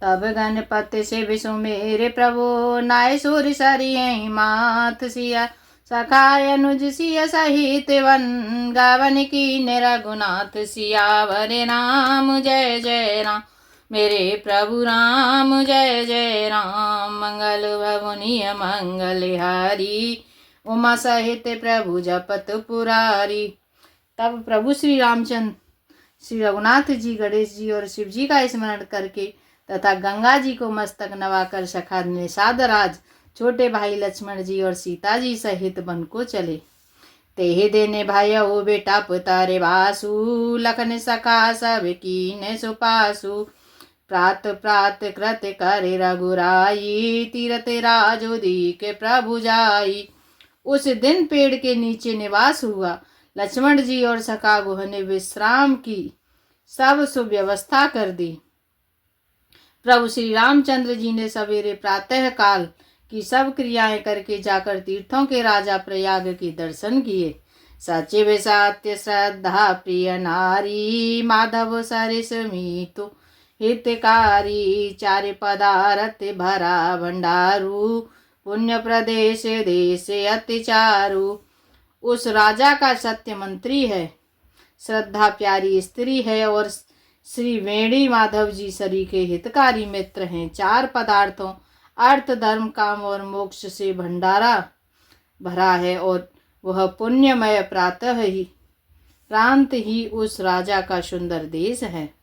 तब गणपति से विषु मेरे प्रभु नाय सूर सरियहि मात सिया सखाय अनुज सिया सहित वन गावन की रघुनाथ सियावर राम जय जय राम। मेरे प्रभु राम जय जय राम। मंगल भवनीय मंगल हारी उमा सहित प्रभु जपत पुरारी। तब प्रभु श्री रामचंद्र श्री रघुनाथ जी, गणेश जी और शिव जी का स्मरण करके तथा गंगा जी को मस्तक नवाकर सखा निषाद राज छोटे भाई लक्ष्मण जी और सीता जी सहित वन को चले। तेहे देने भाई ओ बेटा पुतारे वासु लखन सखा सब कीन सुपासु। प्रात प्रात कृत करे रघुराई तीरथ राजोदी के प्रभु जाई। उस दिन पेड़ के नीचे निवास हुआ। लक्ष्मण जी और सखा गुह ने विश्राम की सब सुव्यवस्था कर दी। प्रभु श्री रामचंद्र जी ने सवेरे प्रातः काल की सब क्रियाएं करके जाकर तीर्थों के राजा प्रयाग के दर्शन किए। सचिव सत्य श्रद्धा प्रिय नारी माधव सरिस मीतु हितकारी। चार पदारथ भरा भंडारू पुण्य प्रदेश देश अति चारु। उस राजा का सत्य मंत्री है, श्रद्धा प्यारी स्त्री है और श्री वेणी माधव जी सरी के हितकारी मित्र हैं। चार पदार्थों अर्थ धर्म काम और मोक्ष से भंडारा भरा है और वह पुण्यमय प्रांत ही उस राजा का सुंदर देश है।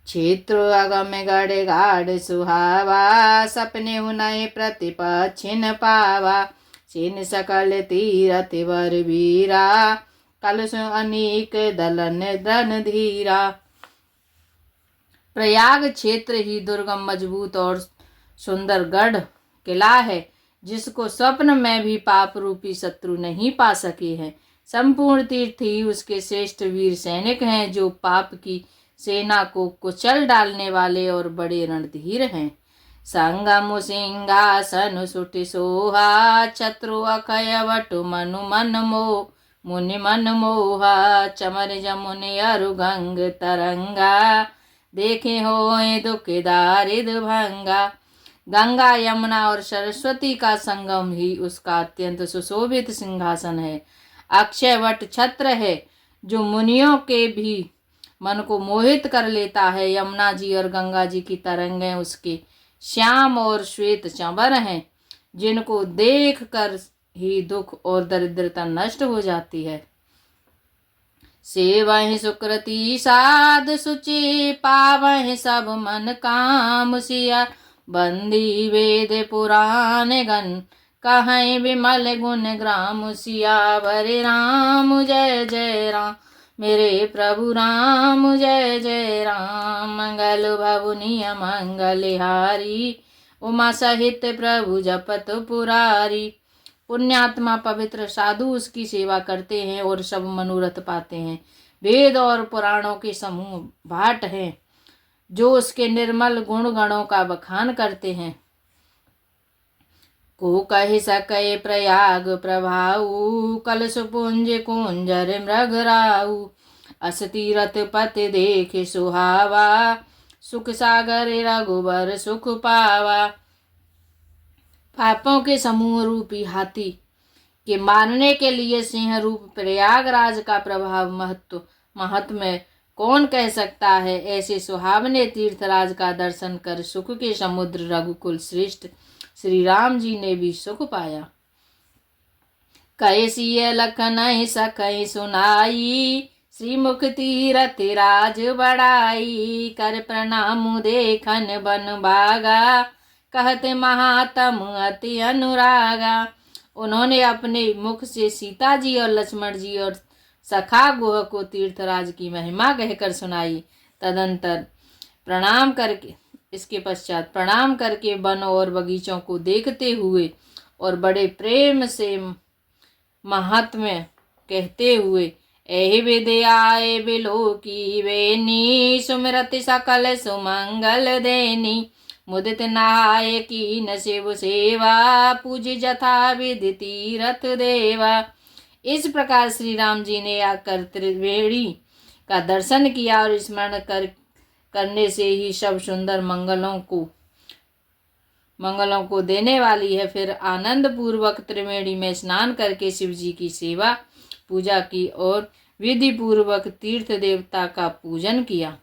क्षेत्र अगम गढ़ गाढ़ सुहावा सपने उनय प्रतिपक्षिन पावा। छिन सकल तीरथ वर वीरा कलश अनेक दलन धन धीरा। प्रयाग क्षेत्र ही दुर्गम मजबूत और सुंदर गढ़ किला है जिसको स्वप्न में भी पाप रूपी शत्रु नहीं पा सके हैं। संपूर्ण तीर्थ ही उसके श्रेष्ठ वीर सैनिक हैं जो पाप की सेना को कुचल डालने वाले और बड़े रणधीर हैं। संगम सिंहासन सुटि सोहा छत्रु अखय वटु मनु मन मोह मुनि मन मोहा। चमर जमुनि अरु गंग तरंगा देखे होए दुख दारिद भंगा। गंगा यमुना और सरस्वती का संगम ही उसका अत्यंत सुशोभित सिंहासन है। अक्षय वट छत्र है जो मुनियों के भी मन को मोहित कर लेता है। यमुना जी और गंगा जी की तरंगें उसके श्याम और श्वेत चंबर हैं जिनको देख कर ही दुख और दरिद्रता नष्ट हो जाती है। सेवहि सुकृति साध सुचि पावहि सब मन काम सिया। बंदी वेद पुराण गण कहीं विमल गुण ग्राम सियावर राम जय जय राम। मेरे प्रभु राम जय जय राम। मंगल भवनीय मंगल हारी उमा सहित प्रभु जपत पुरारी। पुण्यात्मा पवित्र साधु उसकी सेवा करते हैं और सब मनोरथ पाते हैं। वेद और पुराणों के समूह भाट हैं जो उसके निर्मल गुण गणों का बखान करते हैं। को कह सके प्रयाग प्रभाऊ कलश पुंज कुंजर मृगराऊ। अस तीरथ पति देख सुहावा सुख सागर रघुबर सुख पावा। पापों के समूह रूपी हाथी के मारने के लिए सिंह रूप प्रयागराज का प्रभाव महत्व कौन कह सकता है। ऐसे सुहावने तीर्थराज का दर्शन कर सुख के समुद्र रघुकुल श्रेष्ठ श्री राम जी ने भी सुख पाया। कैसी लखन सखई सुनाई श्रीमुख तीरथ राज बड़ाई। कर प्रणाम देखन बन बागा कहत महात्म अति अनुरागा। उन्होंने अपने मुख से सीता जी और लक्ष्मण जी और सखा गुह को तीर्थराज की महिमा कहकर सुनाई। तदंतर इसके पश्चात प्रणाम करके वन और बगीचों को देखते हुए और बड़े प्रेम से महात्म्य कहते हुए एहि विधि आए बिलो की वेनी सुमिरति सकल सुमंगल देनी। मुदित नहाय की न शिव सेवा पूज जथा विधि तीरथ देवा। इस प्रकार श्री राम जी ने आकर त्रिवेणी का दर्शन किया और स्मरण कर करने से ही सब सुंदर मंगलों को देने वाली है। फिर आनंद पूर्वक त्रिवेणी में स्नान करके शिव जी की सेवा पूजा की और विधि पूर्वक तीर्थ देवता का पूजन किया।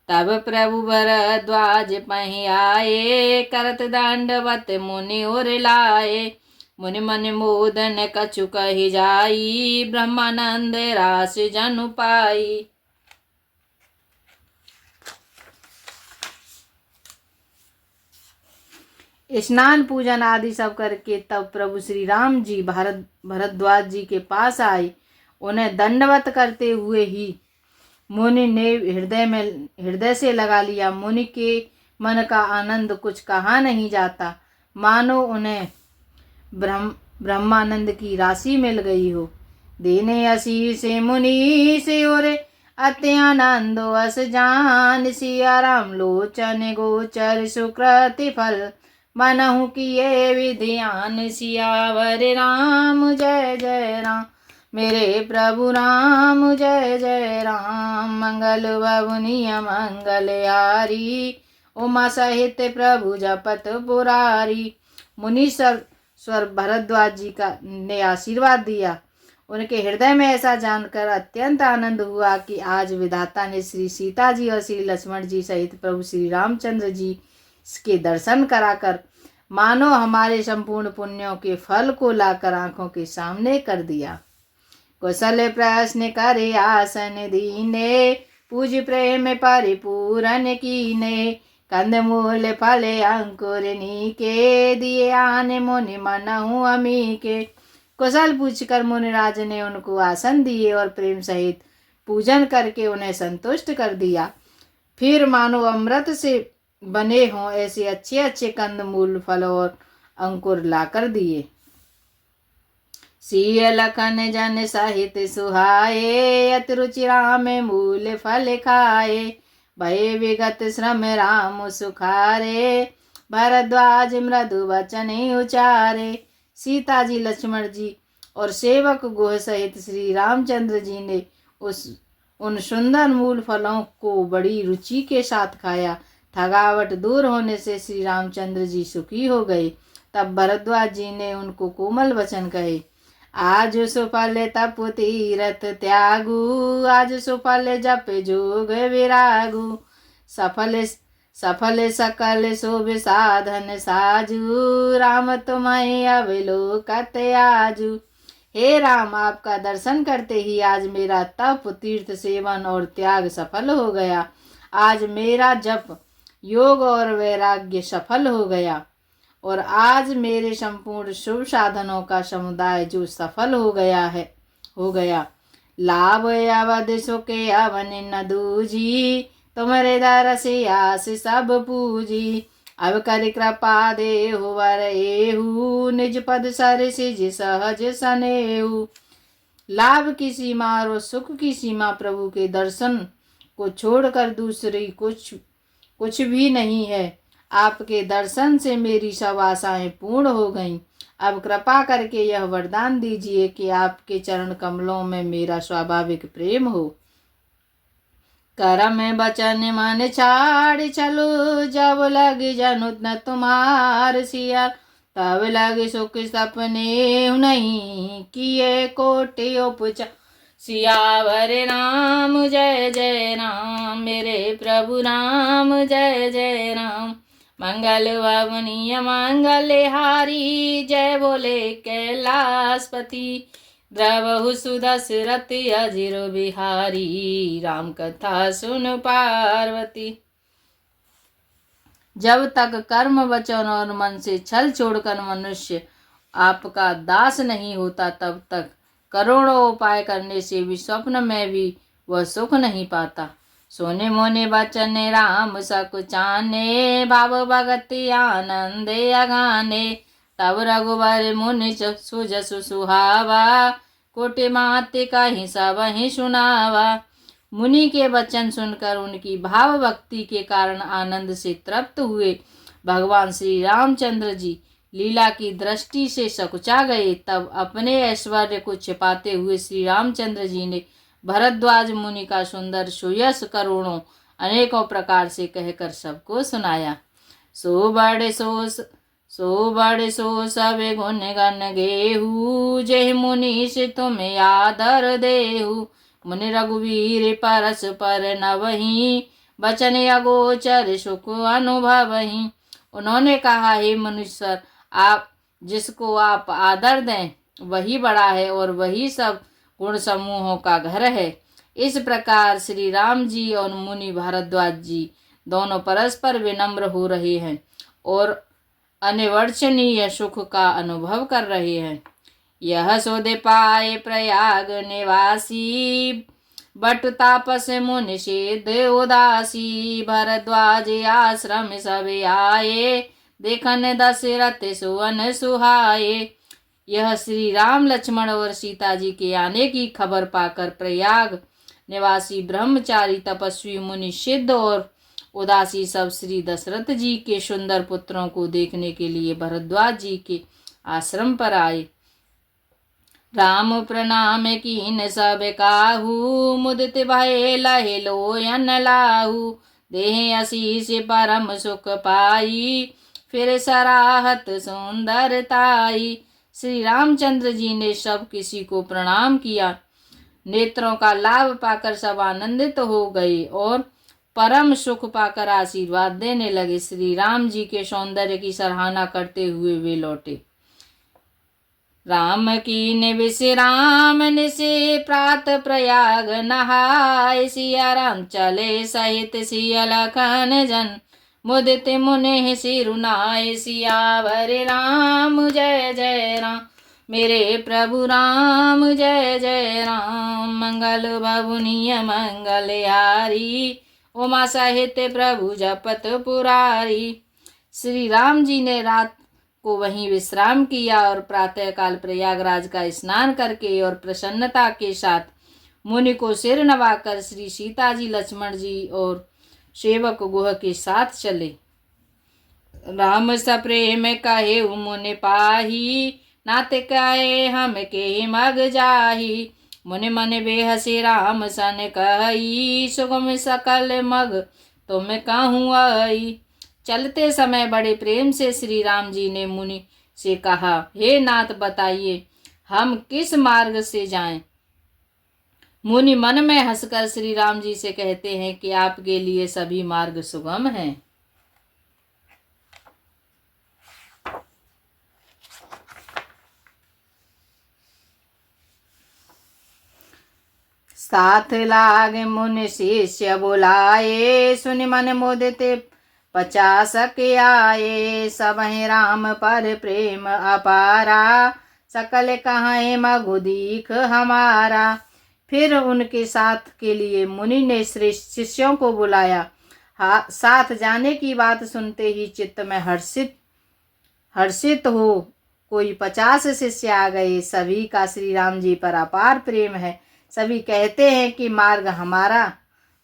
तब प्रभु भरद्वाज पहि आए, करत दंडवत मुनि और लाए। मुनि मन मोदन कछु कहि जाई, ब्रह्मानंद रास जनु पाई। स्नान पूजन आदि सब करके तब प्रभु श्री राम जी भरद्वाज जी के पास आए। उन्हें दंडवत करते हुए ही मुनि ने हृदय से लगा लिया। मुनि के मन का आनंद कुछ कहा नहीं जाता, मानो उन्हें ब्रह्मानंद की राशि मिल गई हो। देने आशीष मुनि से और अत्यानंद अस जान, सिया राम लोचन गोचर सुकृति फल, मनहु किए विधियान। सियावर राम जय जय राम, मेरे प्रभु राम जय जय राम। मंगल भवनीय मंगल यारी, उमा सहित प्रभु जपत पुरारी। मुनि स्वर भरद्वाज जी का ने आशीर्वाद दिया। उनके हृदय में ऐसा जानकर अत्यंत आनंद हुआ कि आज विधाता ने श्री सीता जी और श्री लक्ष्मण जी सहित प्रभु श्री रामचंद्र जी के दर्शन कराकर मानो हमारे संपूर्ण पुण्यों के फल को लाकर आंखों के सामने कर दिया। कौशल प्रश्न करे आसन दीने, पूज प्रेम परिपूरन कीने। कंद मूल फल अंकुर नीके, दिए आने मुनि मनहु अमी के। कुशल पूछकर मुनिराज ने उनको आसन दिए और प्रेम सहित पूजन करके उन्हें संतुष्ट कर दिया। फिर मानो अमृत से बने हों ऐसे अच्छे अच्छे कंद मूल फल और अंकुर लाकर दिए। सिय लखन जन सहित सुहाए, अति रुचि राम मूल फल खाए। भय विगत श्रम राम सुखारे, भरद्वाज मृदु वचन उचारे। सीता जी, लक्ष्मण जी और सेवक गोह सहित श्री रामचंद्र जी ने उन सुंदर मूल फलों को बड़ी रुचि के साथ खाया। थकावट दूर होने से श्री रामचंद्र जी सुखी हो गए। तब भरद्वाज जी ने उनको कोमल वचन कहे। आज सुफल तप तीरथ त्यागु, आज सुफल जप जोग विरागु। सफल सकल शुभ साधन साजू, राम तुम्हें अवलोकत आजू। हे राम, आपका दर्शन करते ही आज मेरा तप, तीर्थ सेवन और त्याग सफल हो गया। आज मेरा जप, योग और वैराग्य सफल हो गया और आज मेरे संपूर्ण शुभ साधनों का समुदाय जो सफल हो गया। लाभ अवध सुखे अवन न दूजी, तुम्हारे दर से आस सब पूजी। अब कर कृपा देहु वर एहू, निज पद सर सिज सहज सनेहू। लाभ की सीमा और सुख की सीमा प्रभु के दर्शन को छोड़कर दूसरी कुछ भी नहीं है। आपके दर्शन से मेरी सब आशाएं पूर्ण हो गईं। अब कृपा करके यह वरदान दीजिए कि आपके चरण कमलों में मेरा स्वाभाविक प्रेम हो। करम बचन मन छाड़ चलो, जब लग जनु न तुम्हार सिया। तब लग सुख सपने नहीं, किए कोटि उपचार। सियावर राम जय जय राम, मेरे प्रभु राम जय जय राम। मंगल भवनीय मंगल हारी, जय बोले कैलाशपति। द्रवहु सुदशरथ अजिर बिहारी, राम कथा सुन पार्वती। जब तक कर्म वचन और मन से छल छोड़कर मनुष्य आपका दास नहीं होता, तब तक करोड़ों उपाय करने से भी स्वप्न में भी वह सुख नहीं पाता। सोने मोने बचन राम सकुचाने, भाव भगति आनंद अगाने। तब रघुबर मुनि सुजसु सुहावा, कोटि माति कहीं सब ही सुनावा। मुनि के वचन सुनकर उनकी भाव भक्ति के कारण आनंद से तृप्त हुए भगवान श्री रामचंद्र जी लीला की दृष्टि से सकुचा गए। तब अपने ऐश्वर्य को छिपाते हुए श्री रामचंद्र जी ने भरद्वाज मुनि का सुंदर सुयश करोड़ों अनेकों प्रकार से कहकर सबको सुनाया। सो बड़े सो सब गुण गण गेहू, जेहि मुनीष तुम्हें आदर देहु। मुनि रघुवीर परस पर नवही, बचन अगोचर सुख अनुभवही। उन्होंने कहा, हे मनुष्य, आप जिसको आप आदर दें वही बड़ा है और वही सब गुण समूहों का घर है। इस प्रकार श्री राम जी और मुनि भारद्वाज जी दोनों परस्पर विनम्र हो रहे हैं और अनिवर्चनीय सुख का अनुभव कर रहे हैं। यह सोदे पाए प्रयाग निवासी, बट तापस मुनि सिद्ध उदासी। भरद्वाज आश्रम सब आए, देखन दशरथ सुवन सुहाए। यह श्री राम लक्ष्मण और सीता जी के आने की खबर पाकर प्रयाग निवासी ब्रह्मचारी तपस्वी मुनि सिद्ध और उदासी सब श्री दशरथ जी के सुंदर पुत्रों को देखने के लिए भरद्वाज जी के आश्रम पर आए। राम प्रणाम कीन सब काहू, मुदित भय लहे लोयन लाहू। देह आशीष परम सुख पाई, फिर सराहत सुंदरताई। श्री रामचंद्र जी ने सब किसी को प्रणाम किया। नेत्रों का लाभ पाकर सब आनंदित हो गए और परम सुख पाकर आशीर्वाद देने लगे। श्री राम जी के सौंदर्य की सराहना करते हुए वे लौटे। राम की विश्राम से प्रात प्रयाग नहाय, सिया राम चले सहित सिया लखन जन, मुदित मुनि सिरुनाय। सियावर राम जय जय राम, मेरे प्रभु राम जय जय राम। मंगल भवनीय मंगलहारी, उमा सहित प्रभु जपत पुरारी। श्री राम जी ने रात को वहीं विश्राम किया और प्रातःकाल प्रयागराज का स्नान करके और प्रसन्नता के साथ मुनि को सिर नवाकर श्री सीता जी, लक्ष्मण जी और सेवक गुह के साथ चले। राम सप्रेम कहे मुनि पाही, नाते कहे हम के मग जाही। मुनि मन बेहसी राम सन कही, सुगम सकल मग तुम कहूँ आई। चलते समय बड़े प्रेम से श्री राम जी ने मुनि से कहा, हे नाथ बताइए हम किस मार्ग से जाएं। मुनि मन में हंसकर श्री राम जी से कहते हैं कि आपके लिए सभी मार्ग सुगम हैं। साथ लाग मुनि शिष्य बुलाए, सुनि मन मुदित 50 के आए। सबहि राम पर प्रेम अपारा, सकल कहाए मगु दीख हमारा। फिर उनके साथ के लिए मुनि ने श्रेष्ठ शिष्यों को बुलाया। साथ जाने की बात सुनते ही चित्त में हर्षित हो कोई 50 शिष्य आ गए। सभी का श्री राम जी पर अपार प्रेम है। सभी कहते हैं कि मार्ग हमारा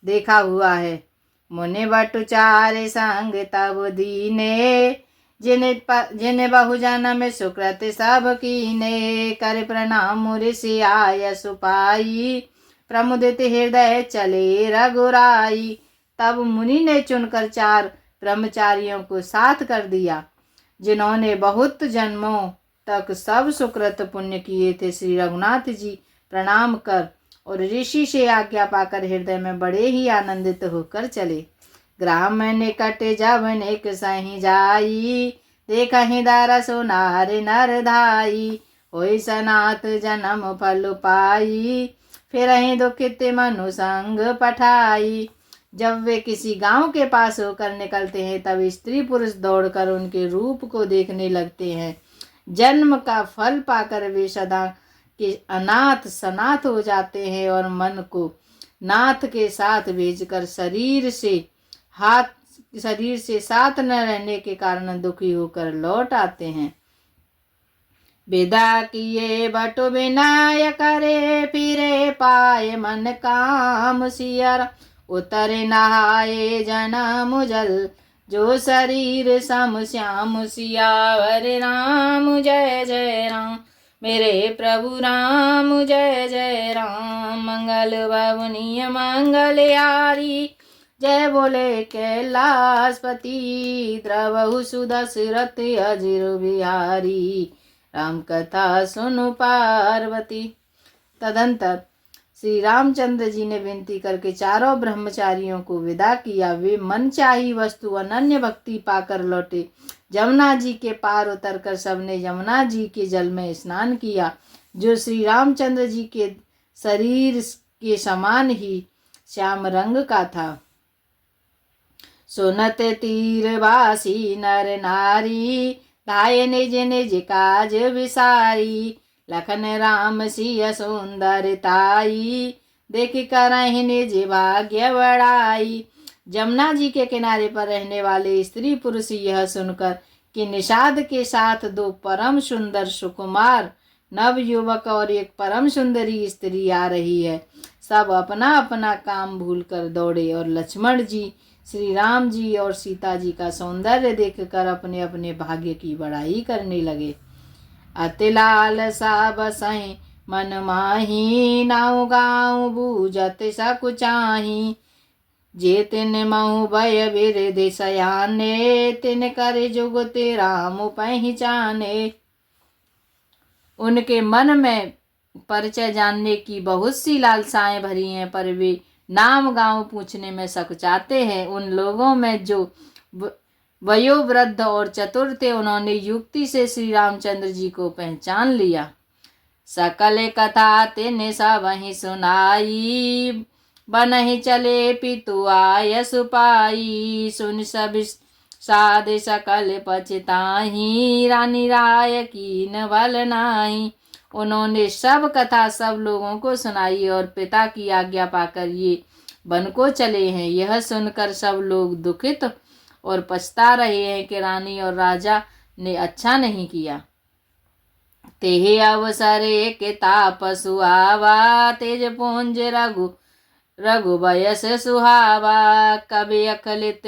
देखा हुआ है। मुनि बटु चारे संग तब दीने, जिन्हें बहु जन्म सुकृत सब कीने। कर प्रणाम ऋषि आय सुपाई, प्रमुदित हृदय चले रघुराई। तब मुनि ने चुनकर 4 ब्रह्मचारियों को साथ कर दिया, जिन्होंने बहुत जन्मों तक सब सुकृत पुण्य किए थे। श्री रघुनाथ जी प्रणाम कर और ऋषि से आज्ञा पाकर हृदय में बड़े ही आनंदित होकर चले। ग्राम निकट जब निक सही जाई, देखहि दरस नार नर धाई। होई सनात जन्म फल पाई, फिर ही दुखित मनु संग पठाई। जब वे किसी गांव के पास होकर निकलते हैं तब स्त्री पुरुष दौड़कर उनके रूप को देखने लगते हैं। जन्म का फल पाकर वे सदा के अनाथ सनाथ हो जाते हैं और मन को नाथ के साथ भेजकर शरीर से साथ न रहने के कारण दुखी होकर लौट आते हैं। विदा किए बटु विनय करे, फिरे पाए मन काम सियर। उतरे नहाए जन्म जल, जो शरीर सम श्याम। सियावर राम जय जय राम, मेरे प्रभु राम जय जय राम। मंगल भवनीय मंगलहारी, जय बोले कैलाशपति, द्रवहु सुदशरथ अजिर बिहारी, राम कथा सुनु पार्वती। तदंतर श्री रामचंद्र जी ने विनती करके चारों ब्रह्मचारियों को विदा किया। वे मनचाही वस्तु अनन्य भक्ति पाकर लौटे। जमुना जी के पार उतरकर सबने यमुना जी के जल में स्नान किया, जो श्री रामचंद्र जी के शरीर के समान ही श्याम रंग का था। सुनत तीरवासी नर नारी, धाये निज निज काज विसारी, लखन राम सिय सुंदरताई, देख करहि निज भाग्य बड़ाई। जमुना जी के किनारे पर रहने वाले स्त्री पुरुष यह सुनकर कि निषाद के साथ दो परम सुंदर सुकुमार नव युवक और एक परम सुंदरी स्त्री आ रही है, सब अपना अपना काम भूलकर दौड़े और लक्ष्मण जी, श्री राम जी और सीता जी का सौंदर्य देखकर अपने अपने भाग्य की बड़ाई करने लगे। अति लालसा बसहि मन माही, नाउ गाँव बूझत सकुचाही, जे तिन महु भय बिरधि सयाने, तिन कर जुगति राम पहचाने। उनके मन में परिचय जानने की बहुत सी लालसाएं भरी हैं, पर वे नाम गांव पूछने में सकुचाते हैं। उन लोगों में जो वयोवृद्ध और चतुर थे, उन्होंने युक्ति से श्री रामचंद्र जी को पहचान लिया। सकल कथा तिन सबहि सुनाई, बनहि चले पितु आयस पाई, सुन सब साध सकल पछताही, रानी राय कीन बल नाही। उन्होंने सब कथा सब लोगों को सुनाई और पिता की आज्ञा पाकर ये वन को चले हैं। यह सुनकर सब लोग दुखित और पछता रहे हैं कि रानी और राजा ने अच्छा नहीं किया। तेहे अवसर एक ताप सुहावा, तेज पुंज रघु बयस सुहावा, कवि अखलित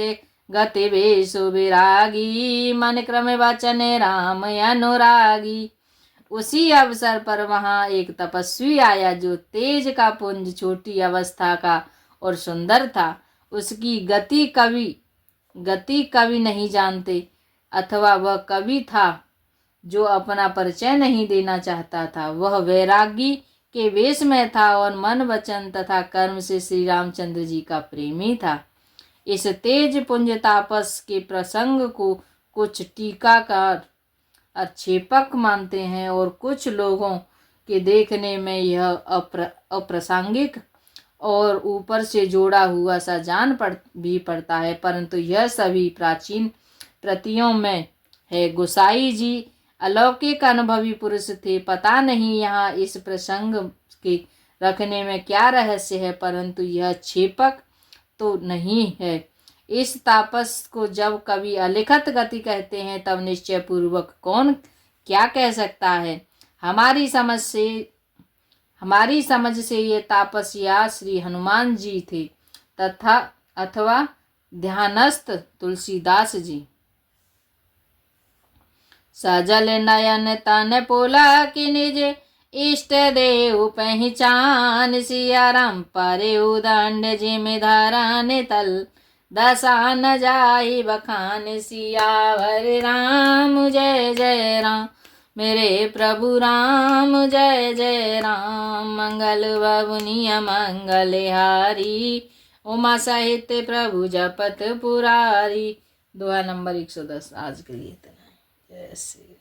गति बेसु विरागी, मन क्रम वचन राम अनुरागी। उसी अवसर पर वहां एक तपस्वी आया, जो तेज का पुंज, छोटी अवस्था का और सुंदर था। उसकी गति कवि नहीं जानते, अथवा वह कवि था जो अपना परिचय नहीं देना चाहता था। वह वैरागी के वेश में था और मन वचन तथा कर्म से श्री रामचंद्र जी का प्रेमी था। इस तेज पुंज तापस के प्रसंग को कुछ टीकाकार आक्षेपक मानते हैं और कुछ लोगों के देखने में यह अप्रासंगिक और ऊपर से जोड़ा हुआ सा भी पड़ता है, परंतु यह सभी प्राचीन प्रतियों में है। गोसाई जी अलौकिक अनुभवी पुरुष थे। पता नहीं यहाँ इस प्रसंग के रखने में क्या रहस्य है, परंतु यह क्षेपक तो नहीं है। इस तापस को जब कवि अलिखत गति कहते हैं, तब निश्चय पूर्वक कौन क्या कह सकता है। हमारी समझ से ये तापस या श्री हनुमान जी थे तथा अथवा ध्यानस्थ तुलसीदास जी। सजल नयन तन पोला कि निज इष्ट देव पहचान, सिया राम परे उदंड जिम धरान तल, दशा न जाई बखान, सियावर राम जय जय राम, मेरे प्रभु राम जय जय राम। मंगल बबुनिया मंगल हारी, उमा सहित प्रभु जपत पुरारी। दोहा नंबर 110 आज के लिए इतना। जय श्री राम।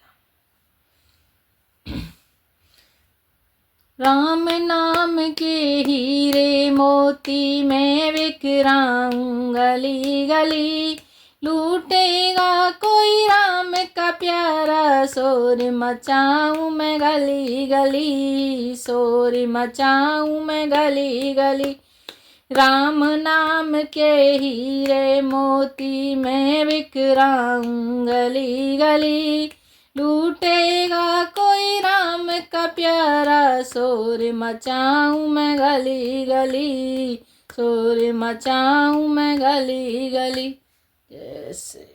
राम नाम के हीरे मोती मैं बिखराऊं गली गली, लूटेगा कोई राम का प्यारा, शोर मचाऊं मैं गली गली, शोर मचाऊं मैं गली गली। राम नाम के हीरे मोती मैं बिखराऊं गली गली, लूटेगा कोई राम का प्यारा, शोर मचाऊं मैं गली गली, शोर मचाऊं मैं गली गली। जैसे